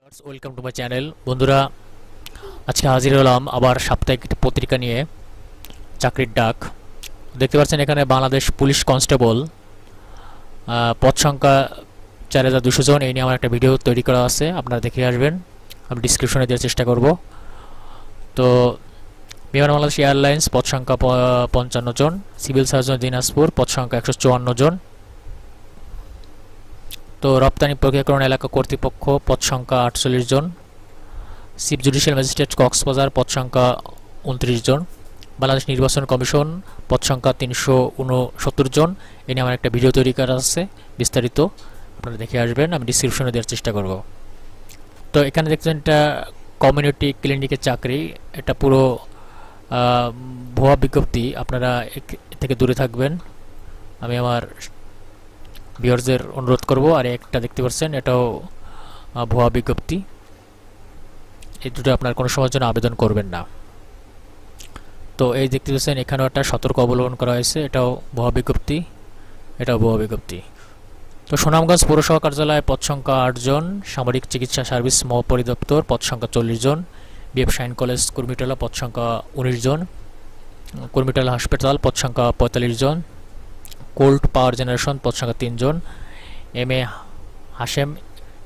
Welcome to my channel. বন্ধুরা, আজকে হাজির হলাম আবার সাপ্তাহিক একটি পত্রিকা নিয়ে, চাকরির ডাক। দেখতে পাচ্ছেন এখানে বাংলাদেশ পুলিশ কনস্টেবল পদ সংখ্যা 4200 জন। এই নিয়ে আমার একটা ভিডিও তৈরি করা আছে, আপনারা দেখে আসবেন। আমি ডিসক্রিপশনে দেওয়ার চেষ্টা করব। তো বিমান বাংলাদেশ এয়ারলাইন্স পদ সংখ্যা 55 জন, সিভিল সার্জন দিনাজপুর পদ সংখ্যা 154 জন। তো রপ্তানি প্রক্রিয়াকরণ এলাকা কর্তৃপক্ষ পদ সংখ্যা 48 জন, চিফ জুডিশিয়াল ম্যাজিস্ট্রেট কক্সবাজার পদ সংখ্যা 29 জন, বাংলাদেশ নির্বাচন কমিশন পদ সংখ্যা 369 জন। এ নিয়ে আমার একটা ভিডিও তৈরি করা আছে বিস্তারিত, আপনারা দেখে আসবেন। আমি ডিসক্রিপশনে দেওয়ার চেষ্টা করব। তো এখানে দেখছেন এটা কমিউনিটি ক্লিনিকের চাকরি, এটা পুরো ভুয়া বিজ্ঞপ্তি, আপনারা এ থেকে দূরে থাকবেন, আমি আমার ভিউয়ারদের অনুরোধ করব। আর একটা দেখতে পাচ্ছেন এটাও ভুয়া বিজ্ঞপ্তি, এই দুটো আপনার কোনো সময়ের জন্য আবেদন করবেন না। তো এই দেখতে পাচ্ছেন এখানেও একটা সতর্ক অবলম্বন করা হয়েছে, এটাও ভুয়া বিজ্ঞপ্তি, এটাও ভুয়া বিজ্ঞপ্তি। তো সুনামগঞ্জ পৌরসভা কার্যালয়ে পদ সংখ্যা 8 জন, সামরিক চিকিৎসা সার্ভিস মহাপরিদপ্তর পদ সংখ্যা 40 জন, বিএফ শাইন কলেজ কুর্মিটোলা পদ সংখ্যা 19 জন, কুর্মিটোলা হাসপাতাল পদ সংখ্যা 45 জন, কোল্ড পাওয়ার জেনারেশন পদ সংখ্যা 3 জন, M A Hashem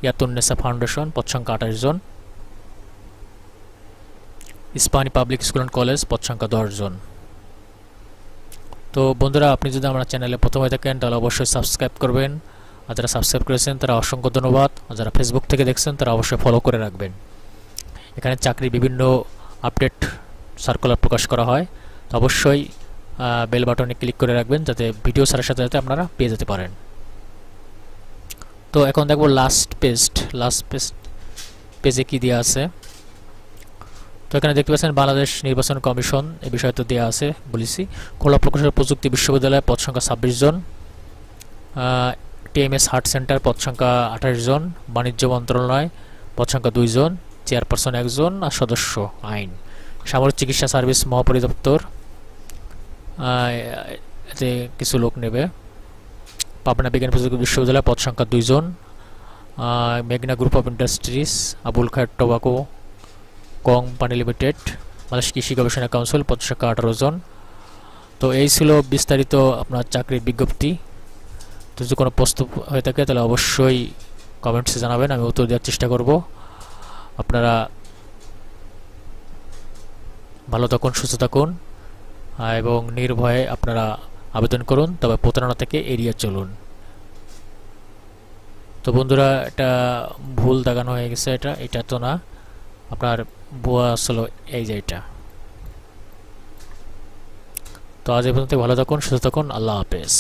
Iyatunnesa foundation পদ সংখ্যা 28 জন, Ispahani public school and college পদ সংখ্যা 10 জন। তো বন্ধুরা, আপনি যদি আমার চ্যানেলে প্রথম হয়ে থাকেন তাহলে অবশ্যই সাবস্ক্রাইব করবেন, আর যারা সাবস্ক্রাইব করেছেন তারা অসংখ্য ধন্যবাদ, আর যারা ফেসবুক থেকে দেখছেন তারা অবশ্যই ফলো করে রাখবেন। এখানে চাকরির বিভিন্ন আপডেট সার্কুলার প্রকাশ করা হয়, তো অবশ্যই বেল বাটনে ক্লিক করে রাখবেন যাতে ভিডিও ছাড়ার সাথে সাথে আপনারা পেয়ে যেতে পারেন। তো এখন দেখবো লাস্ট পেজে কি দেওয়া আছে। তো এখানে দেখতে পাচ্ছেন বাংলাদেশ নির্বাচন কমিশন এই বিষয়ে তো দেওয়া আছে, বলেছি। খুলনা প্রকৌশল প্রযুক্তি বিশ্ববিদ্যালয় পদ সংখ্যা 26 জন, টিএমএস হার্ট সেন্টার পদ সংখ্যা 28 জন, বাণিজ্য মন্ত্রণালয় পদ সংখ্যা 2 জন, চেয়ারপারসন 1 জন, আর সদস্য আইন। সামরিক চিকিৎসা সার্ভিস মহাপরিদপ্তর, এতে কিছু লোক নেবে। পাবনা বিজ্ঞান প্রযুক্তি বিশ্ববিদ্যালয় পদ সংখ্যা 2 জন, মেঘনা group of industries Abul Khair tobacco company limited, Bangladesh কৃষি গবেষণা কাউন্সিল পদ সংখ্যা 18 জন। তো এই ছিল বিস্তারিত আপনার চাকরির বিজ্ঞপ্তি। তো যদি কোনো প্রশ্ন হয়ে থাকে তাহলে অবশ্যই কমেন্টসে জানাবেন, আমি উত্তর দেওয়ার চেষ্টা করব। আপনারা ভালো থাকুন, সুস্থ থাকুন, এবং নির্ভয়ে আপনারা আবেদন করুন, তবে প্রতারণা থেকে এড়িয়ে চলুন। তো বন্ধুরা, এটা ভুল দাগানো হয়ে গেছে, এটা তো না, আপনার ভুয়া আসলে এই যে এটা। তো আজ এই পর্যন্ত, ভালো থাকুন, সুস্থ থাকুন, আল্লাহ হাফেজ।